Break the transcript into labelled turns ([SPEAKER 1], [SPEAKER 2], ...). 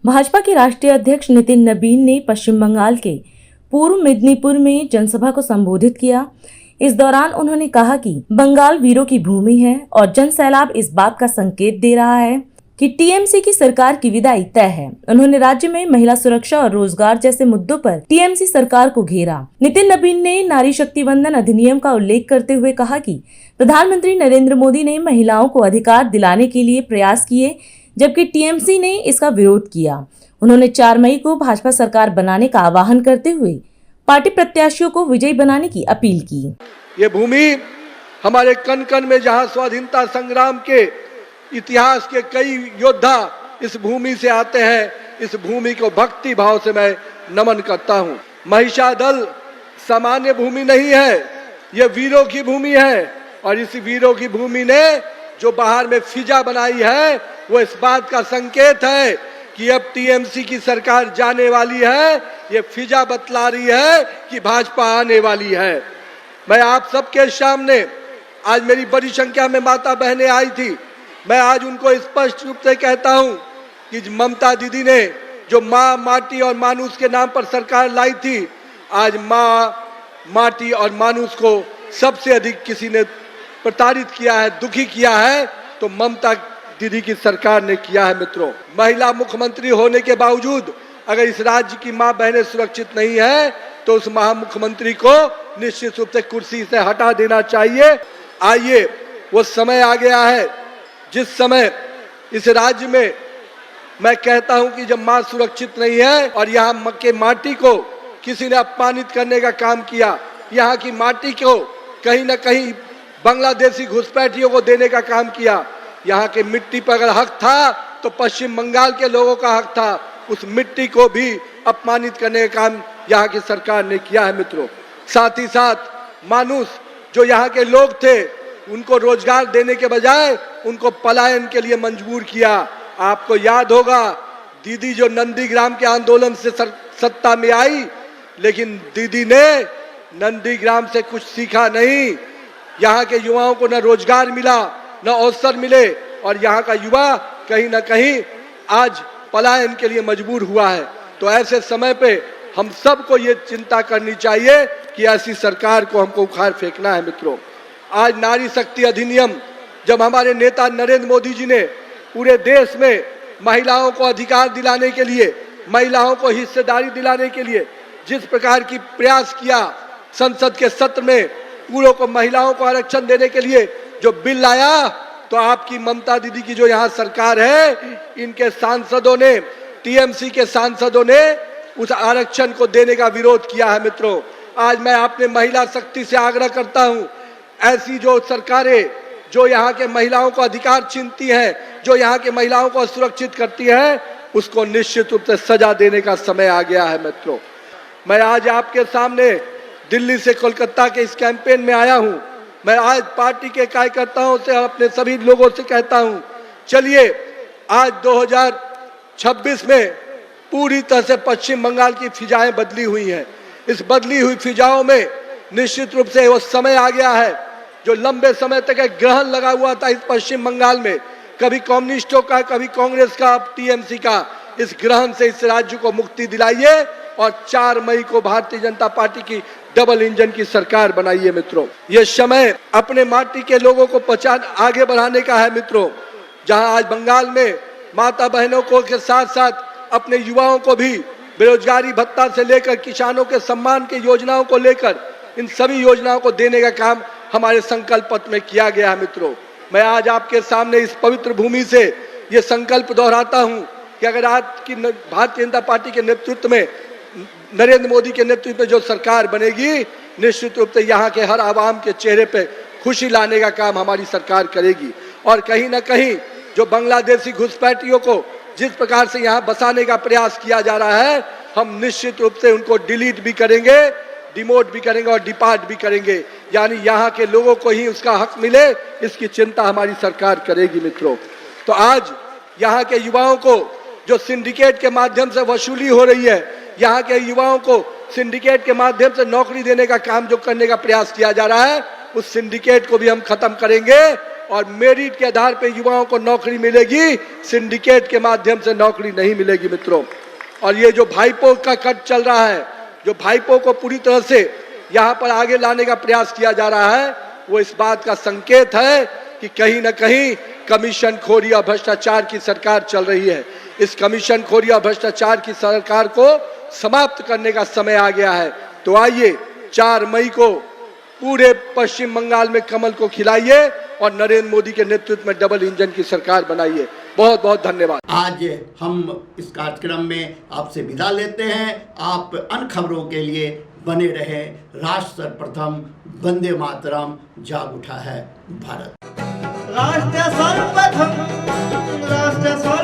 [SPEAKER 1] भाजपा के राष्ट्रीय अध्यक्ष नितिन नबीन ने पश्चिम बंगाल के पूर्व मेदिनीपुर में जनसभा को संबोधित किया। इस दौरान उन्होंने कहा कि बंगाल वीरों की भूमि है और जन सैलाब इस बात का संकेत दे रहा है कि टीएमसी की सरकार की विदाई तय है। उन्होंने राज्य में महिला सुरक्षा और रोजगार जैसे मुद्दों पर टीएमसी सरकार को घेरा। नितिन नबीन ने नारी शक्ति वंदन अधिनियम का उल्लेख करते हुए कहा कि प्रधानमंत्री नरेंद्र मोदी ने महिलाओं को अधिकार दिलाने के लिए प्रयास किए, जबकि टीएमसी ने इसका विरोध किया। उन्होंने 4 मई को भाजपा सरकार बनाने का आह्वान करते हुए पार्टी प्रत्याशियों को विजयी बनाने की अपील की।
[SPEAKER 2] ये भूमि हमारे कण कण में जहां स्वाधीनता संग्राम के इतिहास के कई योद्धा इस भूमि से आते हैं, इस भूमि को भक्ति भाव से मैं नमन करता हूं। महिषादल सामान्य भूमि नहीं है, ये वीरों की भूमि है और इस वीरों की भूमि ने जो बाहर में फिजा बनाई है वो इस बात का संकेत है कि अब टीएमसी की सरकार जाने वाली है। ये फिजा बतला रही है कि भाजपा आने वाली है। मैं आप सबके सामने आज मेरी बड़ी संख्या में माता बहनें आई थी, मैं आज उनको स्पष्ट रूप से कहता हूं कि ममता दीदी ने जो माँ, माटी और मानुष के नाम पर सरकार लाई थी, आज माँ, माटी और मानुष को सबसे अधिक किसी ने प्रताड़ित किया है, दुखी किया है तो ममता दीदी की सरकार ने किया है। मित्रों, महिला मुख्यमंत्री होने के बावजूद अगर इस राज्य की माँ बहनें सुरक्षित नहीं है तो उस महामुख्यमंत्री को निश्चित रूप से कुर्सी से हटा देना चाहिए। आइए, वो समय आ गया है जिस समय इस राज्य में मैं कहता हूं कि जब माँ सुरक्षित नहीं है और यहाँ के माटी को किसी ने अपमानित करने का काम किया, यहाँ की माटी को कहीं ना कहीं बांग्लादेशी घुसपैठियों को देने का काम किया, यहाँ के मिट्टी पर अगर हक था तो पश्चिम बंगाल के लोगों का हक था, उस मिट्टी को भी अपमानित करने का काम यहाँ की सरकार ने किया है। मित्रों, साथ ही साथ मानुष जो यहाँ के लोग थे उनको रोजगार देने के बजाय उनको पलायन के लिए मजबूर किया। आपको याद होगा दीदी जो नंदीग्राम के आंदोलन से सत्ता में आई, लेकिन दीदी ने नंदीग्राम से कुछ सीखा नहीं। यहाँ के युवाओं को न रोजगार मिला, न अवसर मिले और यहाँ का युवा कहीं ना कहीं आज पलायन के लिए मजबूर हुआ है। तो ऐसे समय पे हम सबको ये चिंता करनी चाहिए कि ऐसी सरकार को हमको उखाड़ फेंकना है। मित्रों, आज नारी शक्ति अधिनियम जब हमारे नेता नरेंद्र मोदी जी ने पूरे देश में महिलाओं को अधिकार दिलाने के लिए, महिलाओं को हिस्सेदारी दिलाने के लिए जिस प्रकार की प्रयास किया, संसद के सत्र में पूरों को महिलाओं को आरक्षण देने के लिए जो बिल लाया, तो आपकी ममता दीदी की जो यहाँ सरकार है, इनके सांसदों ने, टीएमसी के सांसदों ने उस आरक्षण को देने का विरोध किया है। मित्रों, आज मैं अपने महिला शक्ति से आग्रह करता हूँ, ऐसी जो सरकारें जो यहाँ के महिलाओं को अधिकार छीनती हैं, जो यहाँ के महिलाओं को सुरक्षित करती है, उसको निश्चित रूप से सजा देने का समय आ गया है। मित्रों, मैं आज आपके सामने दिल्ली से कोलकाता के इस कैंपेन में आया हूँ। मैं आज पार्टी के कार्यकर्ताओं से, अपने सभी लोगों से कहता हूँ, चलिए आज 2026 में पूरी तरह से पश्चिम बंगाल की फिजाएं बदली हुई हैं। इस बदली हुई फिजाओं में निश्चित रूप से वो समय आ गया है जो लंबे समय तक एक ग्रहण लगा हुआ था इस पश्चिम बंगाल में, कभी कम्युनिस्टों का, कभी कांग्रेस का, अब टीएमसी का। इस ग्रहण से इस राज्य को मुक्ति दिलाइए और 4 मई को भारतीय जनता पार्टी की डबल इंजन की सरकार बनाइए। मित्रों, ये समय अपने माटी के लोगों को पहचान आगे बढ़ाने का है। मित्रों, जहां आज बंगाल में माता बहनों को के साथ साथ अपने युवाओं को भी बेरोजगारी भत्ता से लेकर किसानों के सम्मान की योजनाओं को लेकर इन सभी योजनाओं को देने का काम हमारे संकल्प पत्र में किया गया है। मित्रों, मैं आज आपके सामने इस पवित्र भूमि से ये संकल्प दोहराता हूं कि अगर आज की भारतीय जनता पार्टी के नेतृत्व में, नरेंद्र मोदी के नेतृत्व में जो सरकार बनेगी, निश्चित रूप से यहाँ के हर आवाम के चेहरे पे खुशी लाने का काम हमारी सरकार करेगी। और कहीं ना कहीं जो बांग्लादेशी घुसपैठियों को जिस प्रकार से यहाँ बसाने का प्रयास किया जा रहा है, हम निश्चित रूप से उनको डिलीट भी करेंगे, डिमोट भी करेंगे और डिपार्ट भी करेंगे। यानी यहाँ के लोगों को ही उसका हक मिले, इसकी चिंता हमारी सरकार करेगी। मित्रों, तो आज यहाँ के युवाओं को जो सिंडिकेट के माध्यम से वसूली हो रही है, यहाँ के युवाओं को सिंडिकेट के माध्यम से नौकरी देने का काम जो करने का प्रयास किया जा रहा है, उस सिंडिकेट को भी हम खत्म करेंगे और मेरिट के आधार पर युवाओं को नौकरी मिलेगी, सिंडिकेट के माध्यम से नौकरी नहीं मिलेगी मित्रों। और ये जो भाईपो का कट चल रहा है, जो भाईपो को पूरी तरह से यहाँ पर आगे लाने का प्रयास किया जा रहा है, वो इस बात का संकेत है कि कहीं न कहीं कमीशन खोरी और भ्रष्टाचार की सरकार चल रही है। इस कमीशन खोरी और भ्रष्टाचार की सरकार को समाप्त करने का समय आ गया है। तो आइए 4 मई को पूरे पश्चिम बंगाल में कमल को खिलाइए और नरेंद्र मोदी के नेतृत्व में डबल इंजन की सरकार बनाइए। बहुत बहुत धन्यवाद।
[SPEAKER 3] आज हम इस कार्यक्रम में आपसे विदा लेते हैं। आप अन्य खबरों के लिए बने रहे। राष्ट्र सर्वप्रथम, वंदे मातरम, जाग उठा है भारत।
[SPEAKER 4] राष्ट्र सर्वप्रथम, राष्ट्र सर्वप्रथम।